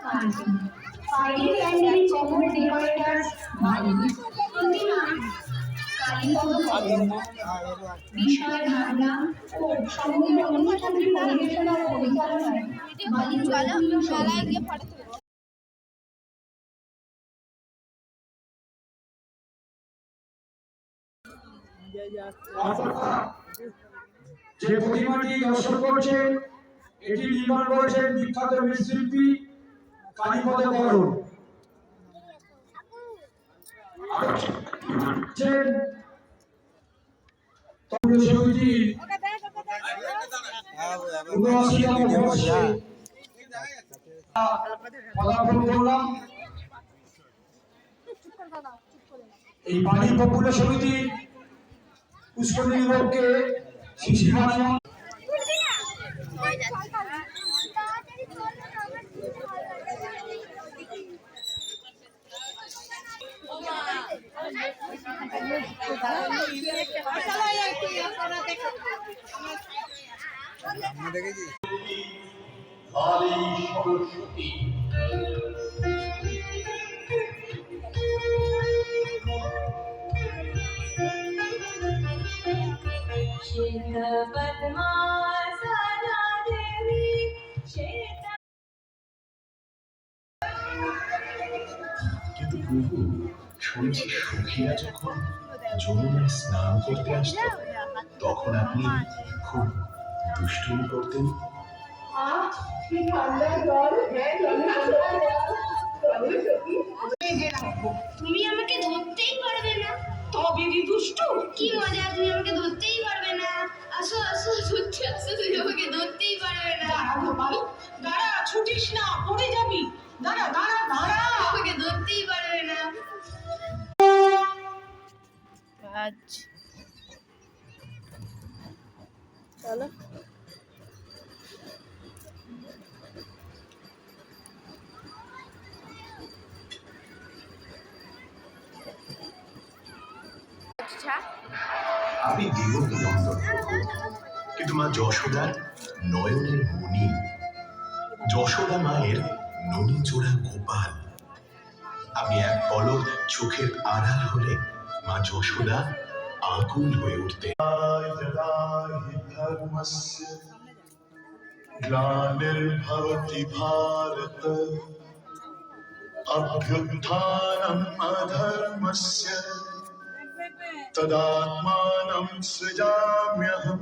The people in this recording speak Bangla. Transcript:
Kali. Finding and giving common denominators Bali. বিষয় ভাবনা ও সঙ্গীত অনুষ্ঠানটি পরিবেশনা ও পরিচালনায় বালি যে প্রতিমাটি দর্শন করছেন এটি নির্মাণ করেছেন বিখ্যাত মৃৎশিল্পী কালীপদ বরণ। এই বাড়ি পপুলার সমিতি পুষ্করণী নিগমকে শিশিখানা সরস্বতী কিন্তু প্রভু শুনেছি সখীরা যখন যমুনায় স্নান করতে আসত তখন আপনি খুব দুষ্টুমি করতেন। তুমি আমাকে ধরতেই পারবে না। তবে দুষ্টু কি মজা, তুমি আমাকে ধরতেই পারবে না। আসো আসো সত্যি আসো, তুমি আমাকে ধরতেই পারবে না। দাঁড়া, ছুটিস না, পড়ে যাবি। দাঁড়া দাঁড়া দাঁড়া, আমাকে ধরতেই পারবে না। চলো আপনি দেবী নন্দন কিন্তু মা যশোদার নয়নের মণি, যশোদা মায়ের ননি জোড়া গোপাল। আপনি এক পলক চোখের আড়াল হলে মা যশোদা আকুল হয়ে উঠতেন। গ্লানির্ভবতি ভারত অভ্যুত্থানম অধর্মস্য তদাত্মানম সৃজাম্যহম